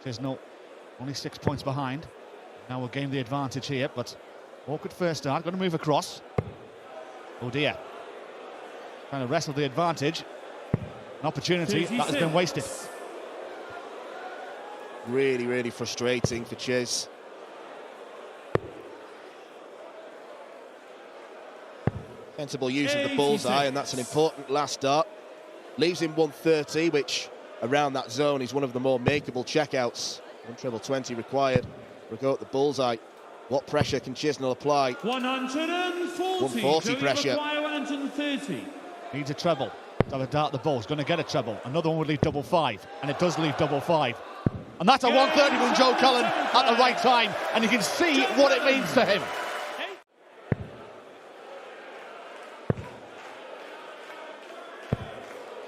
Chisnall only 6 points behind. Now we'll gain the advantage here, but awkward first start. Going to move across. Oh dear. Trying to wrestle the advantage. An opportunity that has been wasted. Really, really frustrating for Chiz. Sensible use of the bullseye, and that's an important last dart. Leaves him 130, which around that zone is one of the more makeable checkouts. 1 required for a go at the bullseye. What pressure can Chisnall apply? 140 pressure. 130. Needs a treble to have a dart at the ball. He's going to get a treble. Another one would leave double five, and it does leave double five. And that's a 130 from Joe Cullen at the right time, and you can see what it means to him.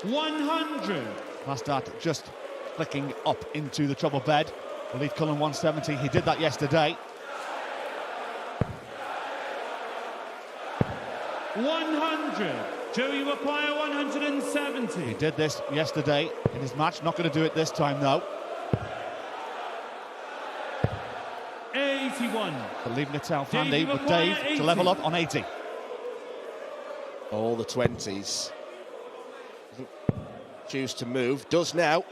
100. Last dart just flicking up into the treble bed. Will leave Cullen 170. He did that yesterday. 100. Joey require 170. He did this yesterday in his match. Not going to do it this time, though. 81. But leaving it out handy with Dave to level up on 80. All the 20s. Doesn't choose to move. Does now.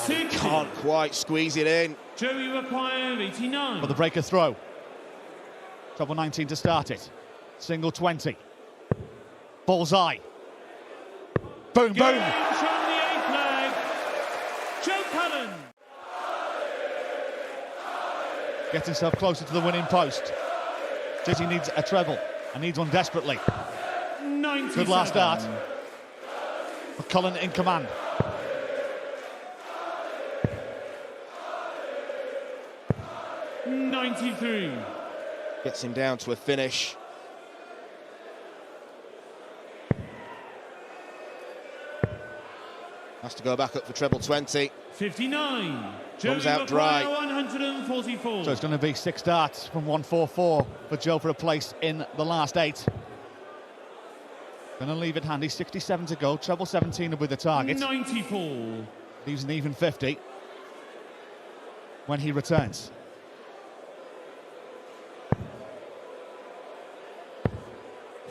And can't quite squeeze it in. Joey require 89. For the breaker throw. Treble 19 to start it. Single 20. Bullseye. Boom, boom. From the A flag. Joe Cullen. Gets himself closer to the winning post. Says he needs a treble and needs one desperately. 97. Good last start. But Cullen in command. .93. Gets him down to a finish. Has to go back up for treble 20. 59. Comes out dry. 144. So it's going to be 6 darts from 144 for Joe for a place in the last 8. Going to leave it handy. 67 to go. Treble 17 will be the target. 94. Leaves an even 50 when he returns.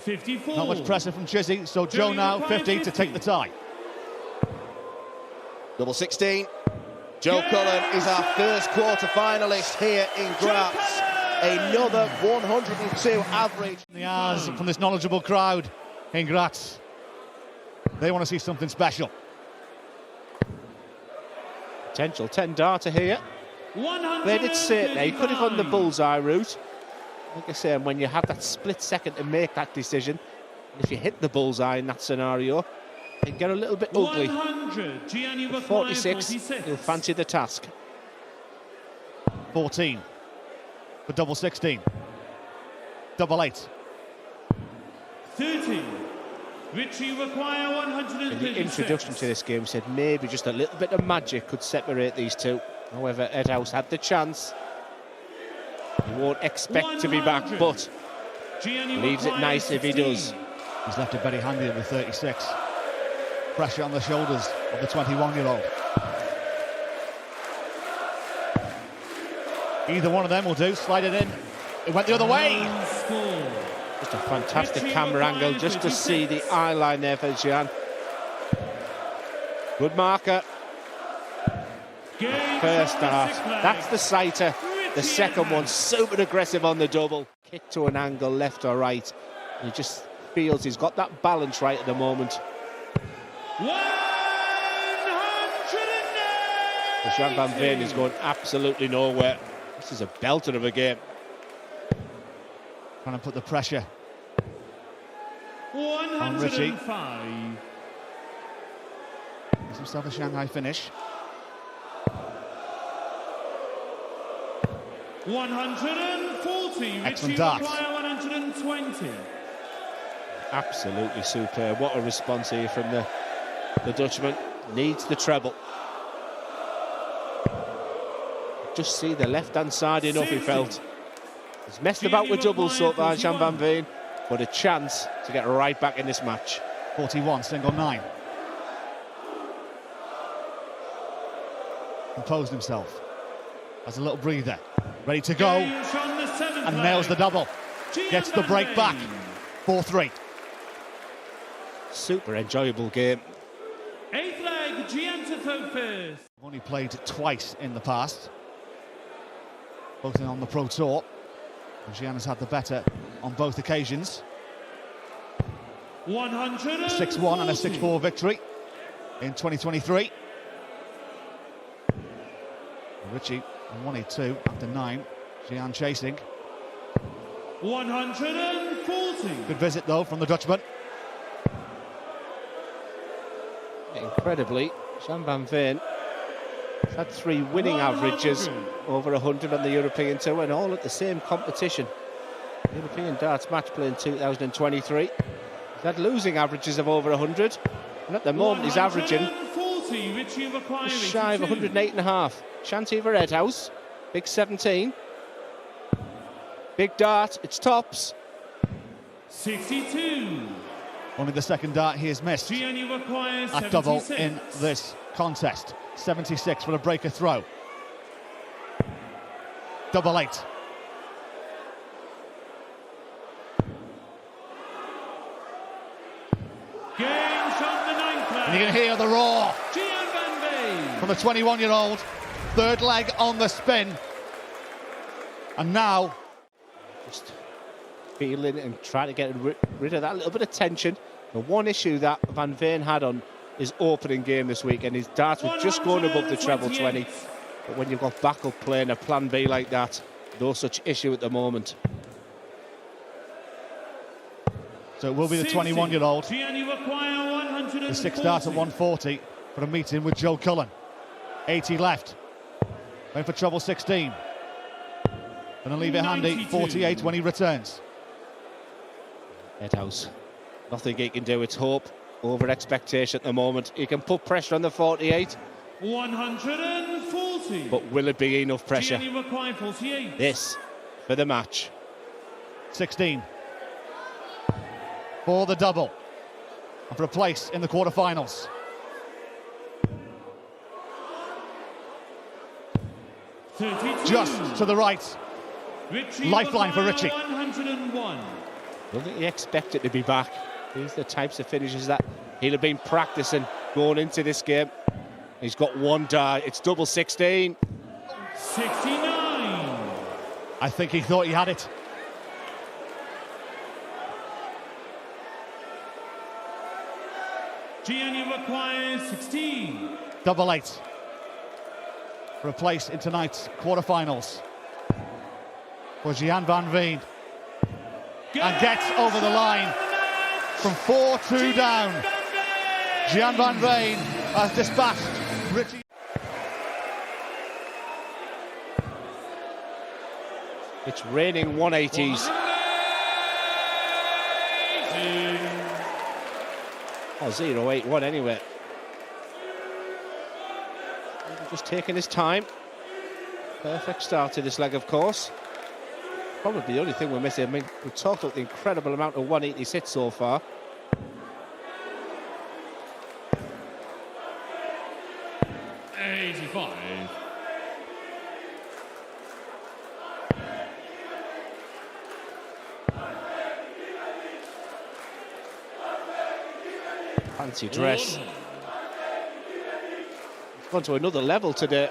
.54. Not much pressure from Chizzy, so Joe now 50 to take the tie. Double 16. Joe Cullen is our first quarter finalist here in Graz. Another 102 average. The eyes from this knowledgeable crowd in Graz. They want to see something special. Potential 10-darter here. Where did say it? He could have gone the bullseye route. Like I say, when you have that split second to make that decision, and if you hit the bullseye in that scenario, it can get a little bit ugly. 46, he'll fancy the task. 14 for double 16. Double 8. 30. Richie require 136. In the introduction to this game, said maybe just a little bit of magic could separate these two. However, Edhouse had the chance. He won't expect to be back, but leaves it nice if he does. He's left it very handy at the 36. Pressure on the shoulders of the 21-year-old. Either one of them will do. Slide it in. It went the other way. Just a fantastic camera angle just to see the eye line there for Gian. Good marker. First start. That's the sighter. The second one, super aggressive on the double. Kick to an angle, left or right. He just feels he's got that balance right at the moment. 180. Jean van Veen is going absolutely nowhere. This is a belter of a game. Trying to put the pressure on Richie. 105. Gives himself a Shanghai finish. 140. Excellent darts. 120. Absolutely superb. What a response here from the Dutchman. Needs the treble. Just see the left-hand side enough, he felt. He's messed about with doubles so far, Jean van Veen, but a chance to get right back in this match. 41, single 9. composed himself. Has a little breather. Ready to go. And nails the double. Gets the break back. 4-3. Super enjoyable game. 8th leg, Gian to throw first. Only played twice in the past. Both on the Pro Tour. Gian has had the better on both occasions. 6-1 and a 6-4 victory in 2023. Richie on 182 after 9. Gian chasing. 140. Good visit though from the Dutchman. Incredibly, Jan van Veen has had 3 winning averages over 100 on the European Tour, and all at the same competition. European Darts Match Play in 2023. He's had losing averages of over 100, and at the moment he's averaging just shy of 108.5. Shanty for Edhouse, big 17. Big dart, it's tops. 62. Only the second dart he has missed at double in this contest. 76 for a breaker throw. Double 8. Game shot the 9th leg. And you can hear the roar Gian van Veen. from the 21-year-old. Third leg on the spin. And now Just feeling and trying to get rid of that little bit of tension. The one issue that Van Veen had on his opening game this week, and his darts were just going above the treble 20. But when you've got backup playing a plan B like that, no such issue at the moment. so it will be the 21-year-old. The 6th dart at 140 for a meeting with Joe Cullen. 80 left. Going for treble 16. Going to leave it handy. 48 when he returns. Edhouse, nothing he can do. It's hope over expectation at the moment. He can put pressure on the 48. 140. But will it be enough pressure? 48. This for the match. 16 for the double and for a place in the quarterfinals. Just to the right. Lifeline for Richie. 101. I don't think he expected to be back. These are the types of finishes that he'll have been practicing going into this game. He's got one dart. It's double 16. 69. I think he thought he had it. Gianni requires 16. Double 8 for a place in tonight's quarterfinals for Gian van Veen. And gets over the line from 4-2 down. Gian van Veen has dispatched Richie. It's raining 180s. Oh, 0-8-1 anyway. Just taking his time. Perfect start to this leg, of course. Probably the only thing we're missing. I mean, we've talked about the incredible amount of 180s hit so far. Fancy dress. It's gone to another level today.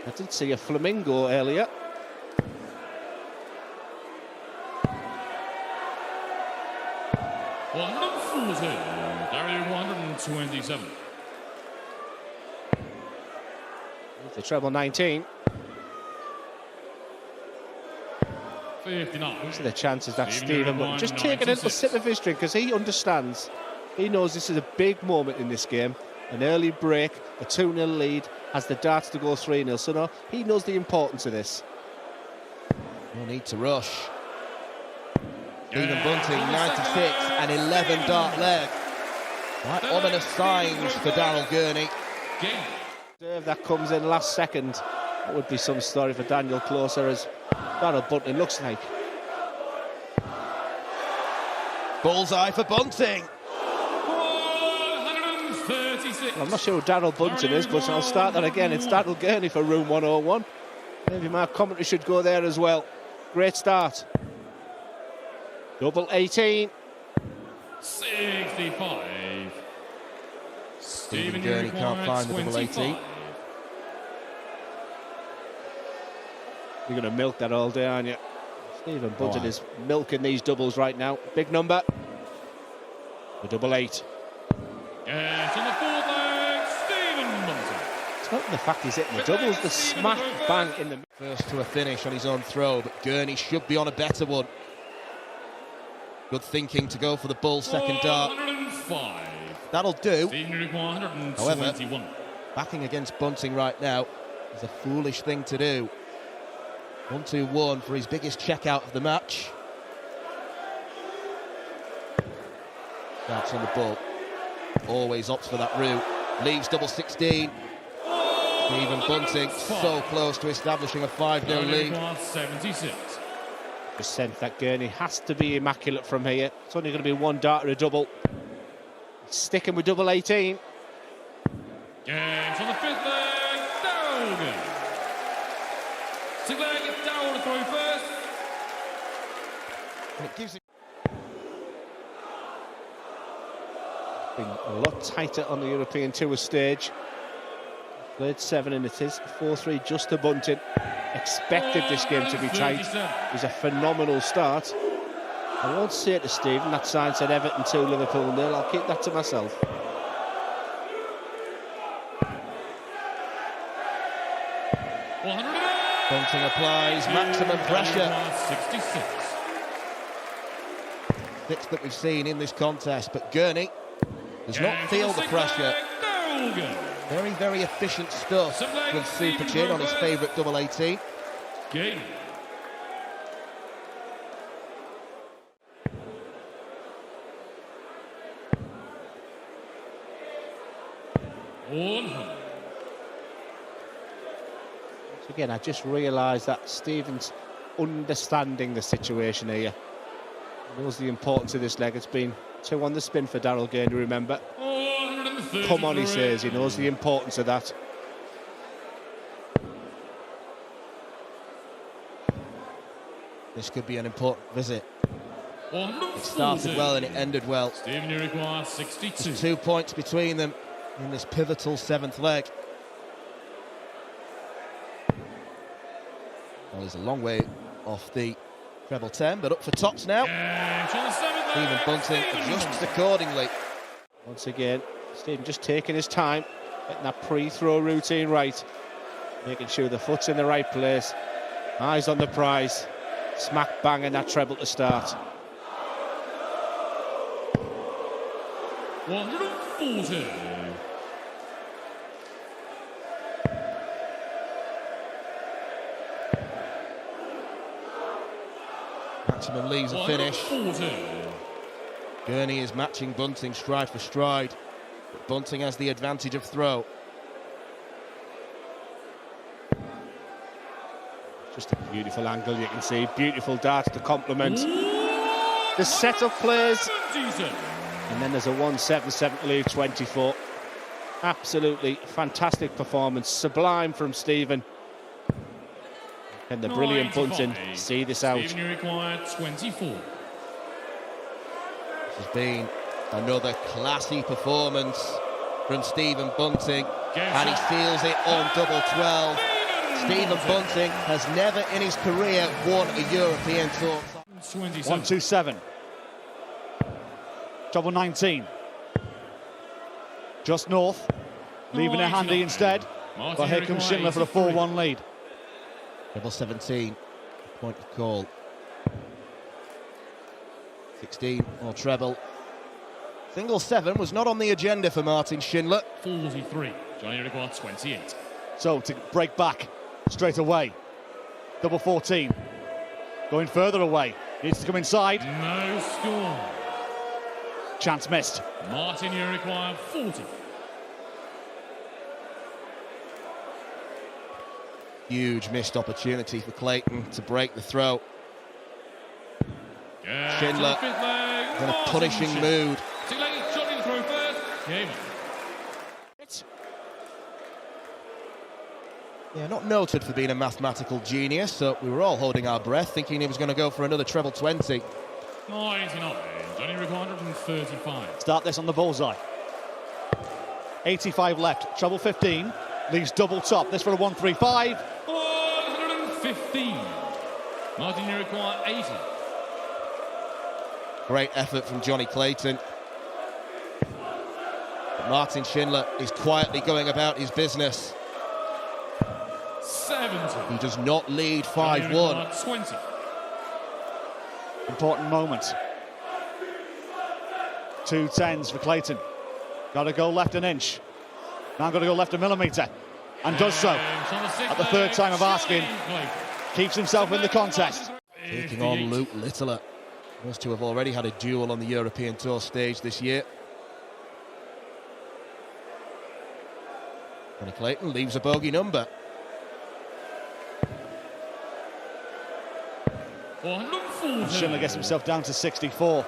I did see a flamingo earlier. Well, number 14, Gary 127. The treble 19. 59. These are the chances that Stephen will just take a little sip of his drink, because he understands. He knows this is a big moment in this game. An early break, a 2-0 lead, has the darts to go 3-0. So no, he knows the importance of this. No need to rush. Veen and Bunting, 96 and 11 dart leg. Quite ominous signs for Daryl Gurney. Serve that comes in last second. That would be some story for Daniel Klose, as Daryl Bunting looks like. Bullseye for Bunting. 137. 76. Well, I'm not sure who Daryl Bunting is, but I'll start that again. It's Daryl Gurney for room 101. Maybe my commentary should go there as well. Great start. Double 18. 65. Stephen Gurney can't find the double 18. You're going to milk that all day, aren't you? Stephen Bunting is milking these doubles right now. Big number. The double 8. Yes, on the fourth leg, Stephen Bunting. It's not the fact he's hitting the doubles, the smack bang in the... First to a finish on his own throw, but Gurney should be on a better one. Good thinking to go for the bull second dart. 105. That'll do. Stephen require However, 121. backing against Bunting right now is a foolish thing to do. 1-2-1 for his biggest checkout of the match. Darts on the bull. Always opts for that route. Leaves double 16. Stephen Bunting so close to establishing a 5-0 lead. 76. Just sense that Gurney has to be immaculate from here. It's only going to be one dart or a double. Sticking with double 18. Games on the fifth leg, Daryl Gurney. Sixth leg, it's Daryl to throw first. And it gives it Been a lot tighter on the European Tour stage. Played 7 and it is 4-3 just to Bunting. Expected this game to be tight. It was a phenomenal start. I won't say it to Stephen, that sign said Everton 2, Liverpool 0. I'll keep that to myself. Bunting applies maximum pressure. 66. Sixth that we've seen in this contest, but Gurney does not feel the pressure. Very, very efficient stuff from Super Chin on his favourite double 18. Game. Once again, I just realised that Stephen's understanding the situation here. He knows the importance of this leg. It's been 2 on the spin for Daryl Gurney, remember. Come on, he says. He knows the importance of that. This could be an important visit. It 140. started well and it ended well. Stephen, you require 62. There's 2 points between them in this pivotal 7th leg. Well, he's a long way off the treble 10, but up for tops now. Stephen Bunting adjusts accordingly. Once again, Stephen just taking his time, getting that pre-throw routine right, making sure the foot's in the right place, eyes on the prize, smack bang in that treble to start. 140. Maximum leaves a finish. 140. Gurney is matching Bunting stride for stride, but Bunting has the advantage of throw. Just a beautiful angle, you can see. Beautiful darts to complement the set-up plays. And then there's a 177 to leave 24. Absolutely fantastic performance. Sublime from Stephen. And the brilliant Bunting see this out. Stephen, you require 24. This has been another classy performance from Stephen Bunting, and he seals it on double 12. Stephen Bunting has never in his career won a European Tour. 1-2-7. Double 19. Just north. Leaving it handy instead. But here comes Schindler for a 4-1 lead. Double 17, point of call. 16 or treble. Single 7 was not on the agenda for Martin Schindler. 43. Johnny requires 28. So to break back straight away. Double 14. Going further away. Needs to come inside. No score. Chance missed. Martin, you require 40. Huge missed opportunity for Clayton to break the throw. Schindler in a punishing mood. Johnny to throw first. Game. Yeah, not noted for being a mathematical genius, so we were all holding our breath, thinking he was going to go for another treble 20. 99. Johnny Rick 135. Start this on the bullseye. 85 left, treble 15, leaves double top. This for a 135. 115. Martin, you require 80. Great effort from Johnny Clayton. But Martin Schindler is quietly going about his business. 70. He does not lead 5-1. 20. Important moment. 2 10s for Clayton. Got to go left an inch. Now got to go left a millimetre. And does so. At the third time of asking. Keeps himself in the contest. Taking on Luke Littler. Those two have already had a duel on the European Tour stage this year. Johnny Clayton leaves a bogey number. 140. Schindler gets himself down to 64.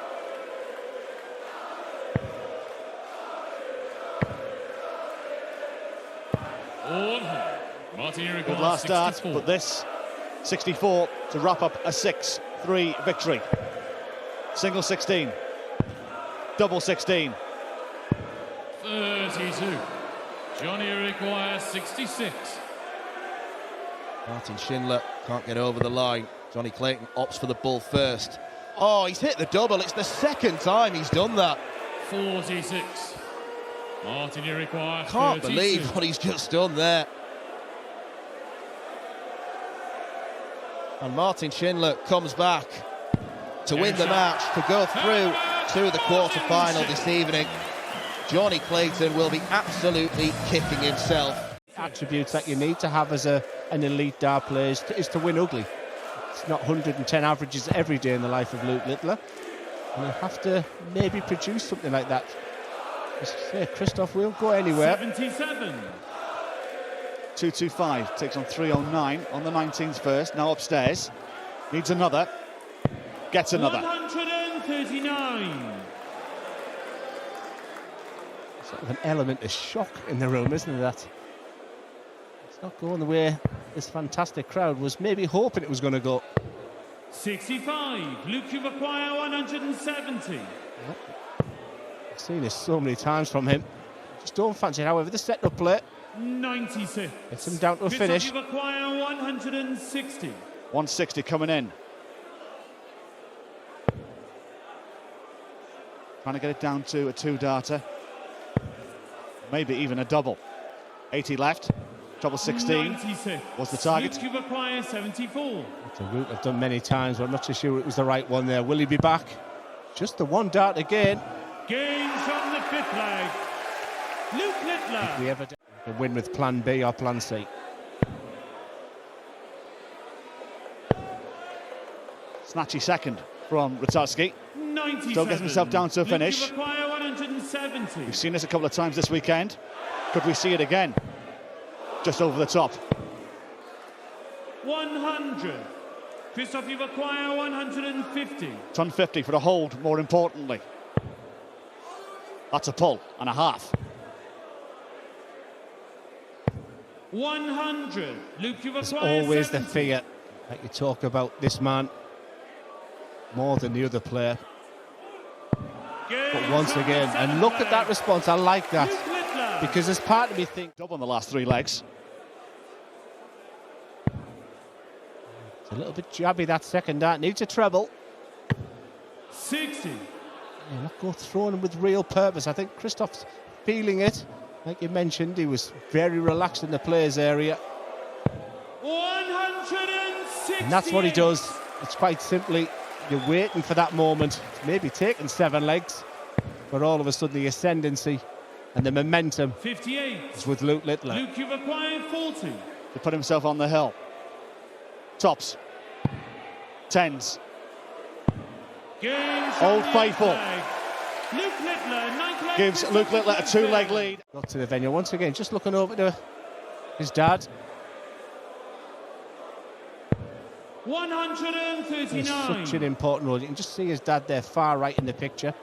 Good last start, but this 64 to wrap up a 6-3 victory. Single 16, double 16. 32. Johnny requires 66. Martin Schindler can't get over the line. Johnny Clayton opts for the bull first. Oh, he's hit the double. It's the second time he's done that. 46. Martin, you require 32. Can't believe what he's just done there. And Martin Schindler comes back to win the match, to go through to the quarter-final this evening. Johnny Clayton will be absolutely kicking himself. Attributes that you need to have as an elite dart player is to win ugly. It's not 110 averages every day in the life of Luke Littler. And you have to maybe produce something like that. As I say, Christoph will go anywhere. 77. 225 takes on 309 on the 19th first. Now upstairs. Needs another. Gets another. 139. Sort of an element of shock in the room, isn't it? That it's not going the way this fantastic crowd was maybe hoping it was going to go. 65. Luke Uvaquaya 170. I've seen this so many times from him. Just don't fancy it. However, the set-up play 96. gets him down to a finish. Uvaquaya 160. 160 coming in. Trying to get it down to a 2-darter. Maybe even a double. 80 left. Double 16 96. was the target. Luke Uvaquaya 74. It's a route I've done many times, but I'm not so sure it was the right one there. Will he be back? Just the 1 dart again. Gains from the 5th leg. Luke Littler. If we ever win with plan B or plan C. Snatchy second from Ratajski. 97. Still gets himself down to a finish. Luke Uvaquaya 170. We've seen this a couple of times this weekend. Could we see it again? Just over the top. 100. Christoph Uvaquaya 150. 150 for a hold, more importantly. That's a pull and a half. 100. Luke Uvaquaya There's always 70. the fear that you talk about this man more than the other player. But once again, and look at that response, I like that. Luke Littler. Because there's part of me think Double on the last 3 legs. it's a little bit jabby, that second dart. Needs a treble. 60. Yeah, not go throwing him with real purpose. I think Christoph's feeling it. Like you mentioned, he was very relaxed in the players area. 160. And that's what he does. It's quite simply, you're waiting for that moment. It's maybe taking 7 legs, but all of a sudden the ascendancy and the momentum 58. is with Luke Littler. Luke Uvaquaya 40. To put himself on the hill. Tops. 10s. Gains Old from the faithful. flag. Luke Littler, 9th leg. Gives Luke Littler a 2-leg lead. Got to the venue once again, just looking over to his dad. He's 139. such an important role. You can just see his dad there, far right in the picture.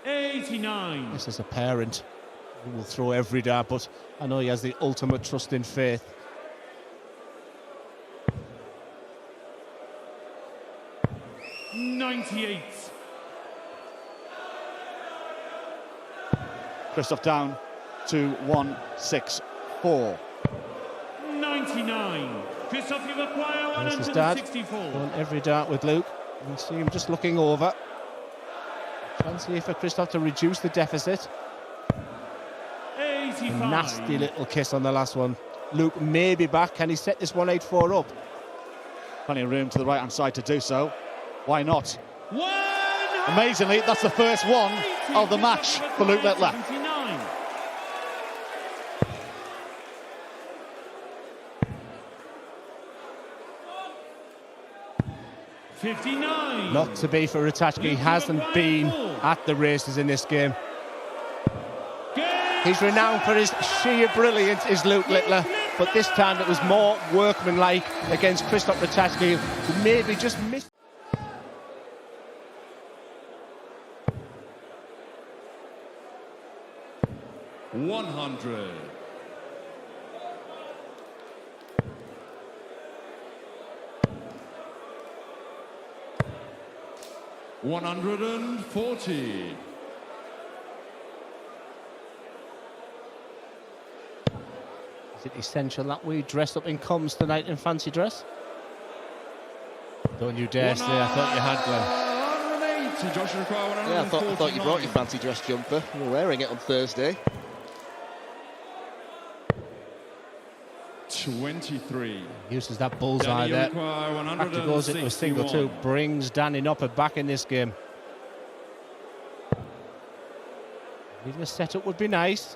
89. This is a parent. He will throw every dart, but I know he has the ultimate trust in faith. $98. Christoph down to 164. 99. Christoph, you require This is Dad 164. on every dart with Luke. You see him just looking over. Chance here for Christoph to reduce the deficit. 85. A nasty little kiss on the last one. Luke may be back. Can he set this 184 up? Plenty of room to the right-hand side to do so. Why not? 100. Amazingly, that's the first one of the match for Luke Littler. 79. $59. Not to be for Ratajski. He hasn't been at the races in this game. He's renowned for his sheer brilliance, is Luke Littler, but this time it was more workmanlike against Christoph Ratajski, who maybe just missed. $100. $140. Is it essential that we dress up in comms tonight in fancy dress? Don't you dare say I thought you had, Glenn. Yeah, I thought you brought your fancy dress jumper. You were wearing it on Thursday. 23. Uses that bullseye there. After goes into a single two, brings Danny Noppert back in this game. Even a setup would be nice.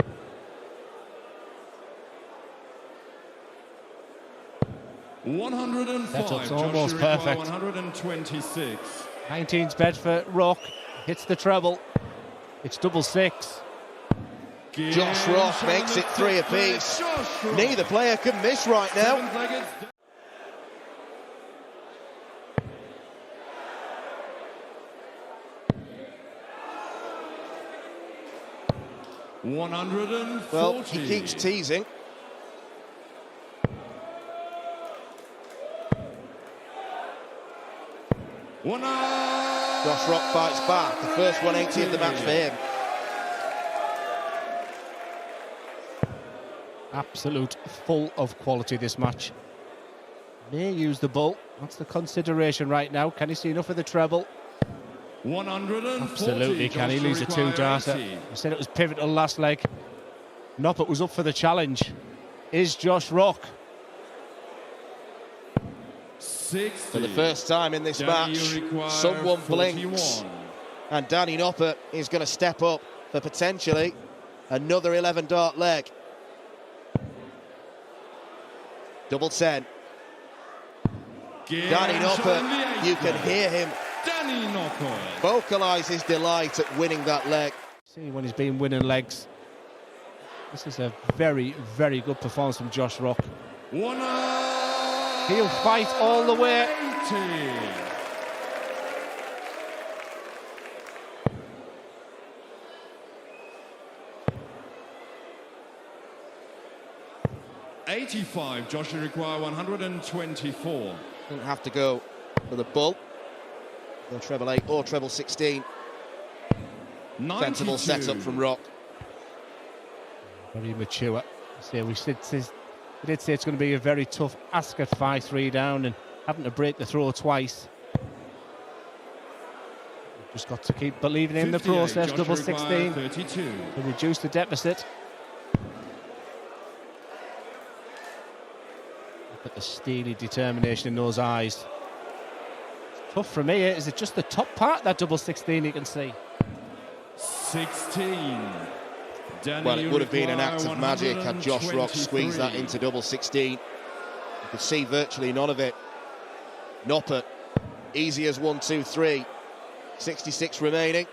Setup's almost perfect. 126. 19's bed for Rock. Hits the treble. It's double six. Josh Rock makes it 3 apiece. Neither player can miss right now. Well, he keeps teasing. Josh Rock fights back. The first 180 of the match for him. Absolute full of quality this match. May use the bull. That's the consideration right now. Can he see enough of the treble? 140. Absolutely, can he lose a two-darter? I said it was pivotal last leg. Noppert was up for the challenge. Is Josh Rock? 60. For the first time in this match, someone blinks. And Danny Noppert is going to step up for potentially another 11-dart leg. Double 10. Danny Noppert, you can hear him vocalise his delight at winning that leg. See when he's been winning legs. This is a very, very good performance from Josh Rock. He'll fight all the way. 85. Josh, you require 124. Doesn't have to go for the bull. The treble 8 or treble 16. 92. Sensible setup from Rock. Very mature. See, we did say it's going to be a very tough ask at 5-3 down and having to break the throw twice. We've just got to keep believing in the process. Double 16 to reduce the deficit. Look at the steely determination in those eyes. It's tough from here. Is it just the top part, that double 16 you can see? 16. Well, it would have been an act of magic had Josh Rock squeezed that into double 16. You could see virtually none of it. Noppert, easy as 1, 2, 3. 66 remaining.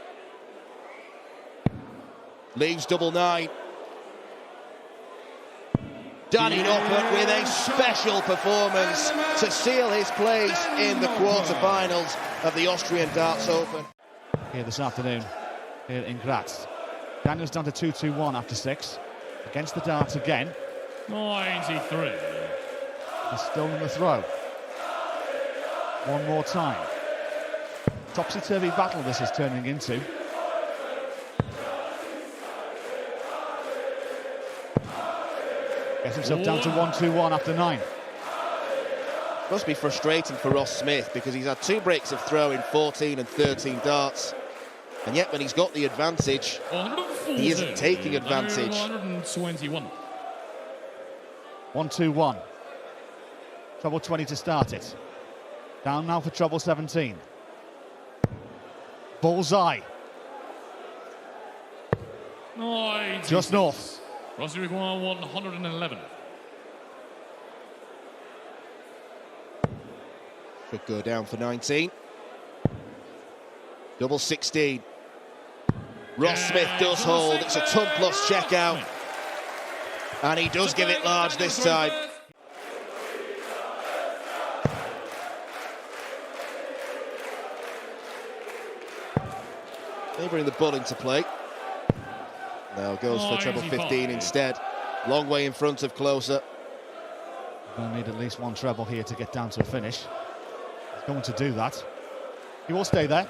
Leaves double 9. Danny Noppert with a special performance to seal his place in the quarterfinals of the Austrian Darts Open. Here this afternoon, here in Graz. Daniel's down to 2-2-1 after 6. Against the darts again. 93. He's still in the throw. One more time. Topsy-turvy battle this is turning into. Gets himself down to 1-2-1 after 9. Must be frustrating for Ross Smith because he's had 2 breaks of throw in 14 and 13 darts. And yet when he's got the advantage, he isn't taking advantage. 121. 1-2-1. Treble 20 to start it. Down now for treble 17. Bullseye. 96. Just north. Rossi require 111. Could go down for 19. Double 16. Ross Smith does hold. It's a ton plus check out. And he does give it large this time. They bring the bull into play. Now goes for treble 15 instead. Long way in front of Klose. We'll need at least one treble here to get down to a finish. He's going to do that. He will stay there.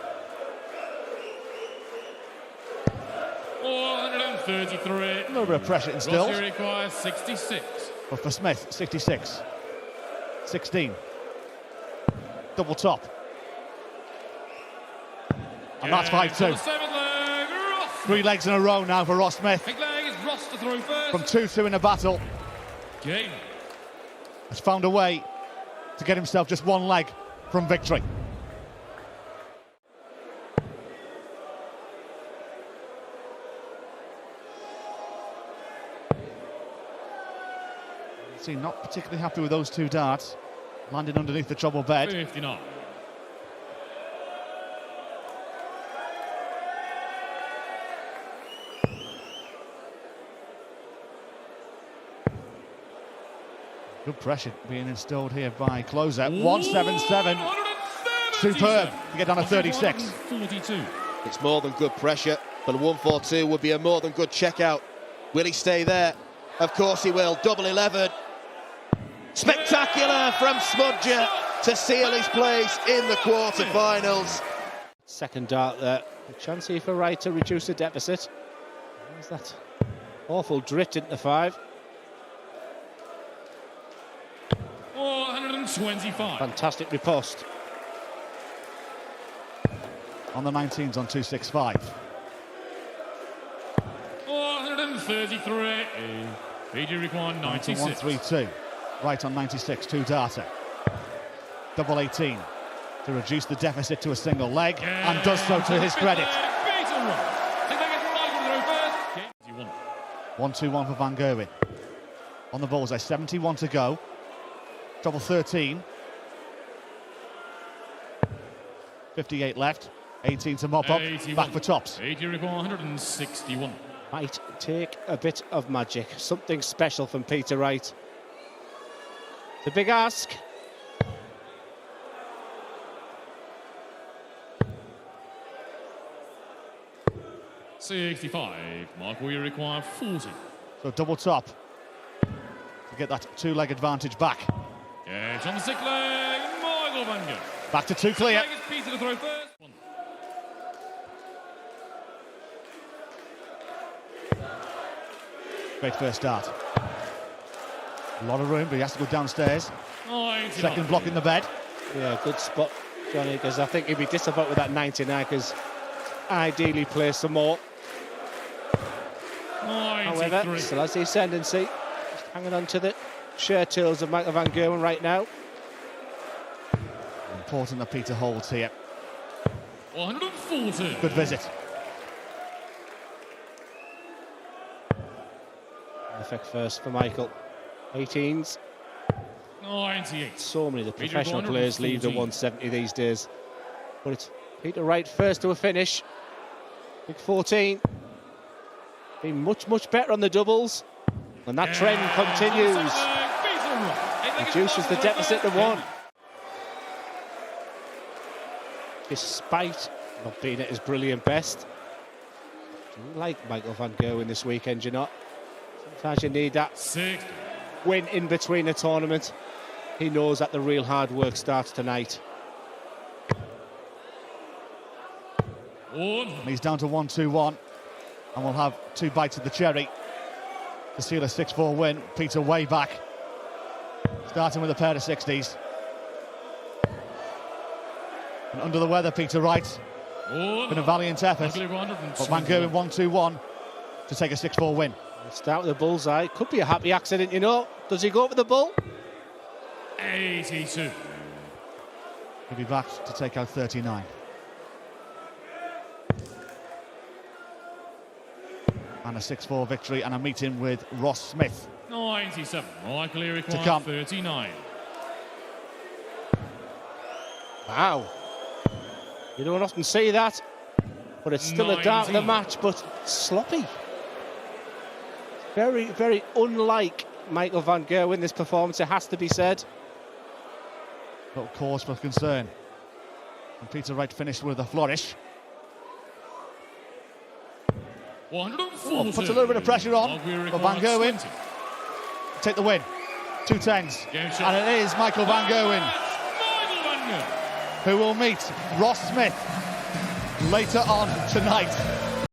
433. A little bit of pressure instilled. Rossi requires 66. But for Smith, 66. 16. Double top. And that's 5-2. 3 legs in a row now for Ross Smith. Big leg is Ross to throw first. From 2-2 in the battle. Game. Has found a way to get himself just 1 leg from victory. See, not particularly happy with those 2 darts. Landing underneath the treble bed. 59. Good pressure being instilled here by Klose. 177. Superb to get down to 36. 42. It's more than good pressure, but a 142 would be a more than good check out. Will he stay there? Of course he will. Double 11. Spectacular from Smudger to seal his place in the quarter-finals. Second dart there. A chance here for Wright to reduce the deficit. There's that awful drift into 5. 425. Fantastic riposte. On the 19s on 265. 433. Fiji require 96. 132. Right on 96, 2 darter. Double 18 to reduce the deficit to a single leg, and does so to his credit. 1-2-1 for Van Gerwen. On the bullseye, 71 to go. Treble 13. 58 left. 18 to mop up. 81. Back for tops. 161. Might take a bit of magic. Something special from Peter Wright. The big ask. C85. Mark, we require 40. So double top to get that 2-leg advantage back. Yeah, it's on the 6 leg. Michael Van Gerwen. Back to 2 clear. Leg is Peter to throw first. 1. Great first start. A lot of room, but he has to go downstairs. 99. Second block in the bed. Yeah, good spot, Johnny, because I think he'd be disappointed with that 99, because ideally play some more. 93. However, still has the ascendancy. Just hanging on to the shirt tails of Michael Van Gerwen right now. Important that Peter holds here. 140. Good visit. Perfect first for Michael. 18s. 98. So many of the Peter professional players leave the 170 these days. But it's Peter Wright first to a finish. Big 14. Been much, much better on the doubles. And that trend continues. Reduces the deficit to 1. Despite not being at his brilliant best. You like Michael van Gerwen this weekend, you not? Sometimes you need that 60. win in between a tournament. He knows that the real hard work starts tonight. One. And he's down to 1-2-1, and we'll have 2 bites of the cherry to seal a 6-4 win. Peter way back, starting with a pair of 60s. And under the weather, Peter Wright. One. Been a valiant effort, Ugly 120. but Van Gerwen 1-2-1 to take a 6-4 win. Start with the bullseye. Could be a happy accident, you know. Does he go for the bull? 82. He'll be back to take out 39. And a 6-4 victory and a meeting with Ross Smith. 97. Likely required come. 39. Wow. You don't often see that, but it's still a dart of the 19. match, but sloppy. Very, very unlike Michael van Gerwen, this performance, it has to be said. Little cause for concern. And Peter Wright finished with a flourish. 140. Puts a little bit of pressure on for Van Gerwen. Take the win. 2 10s. Game shot. And it is Michael Van Gerwen Michael Van Gerwen. who will meet Ross Smith later on tonight.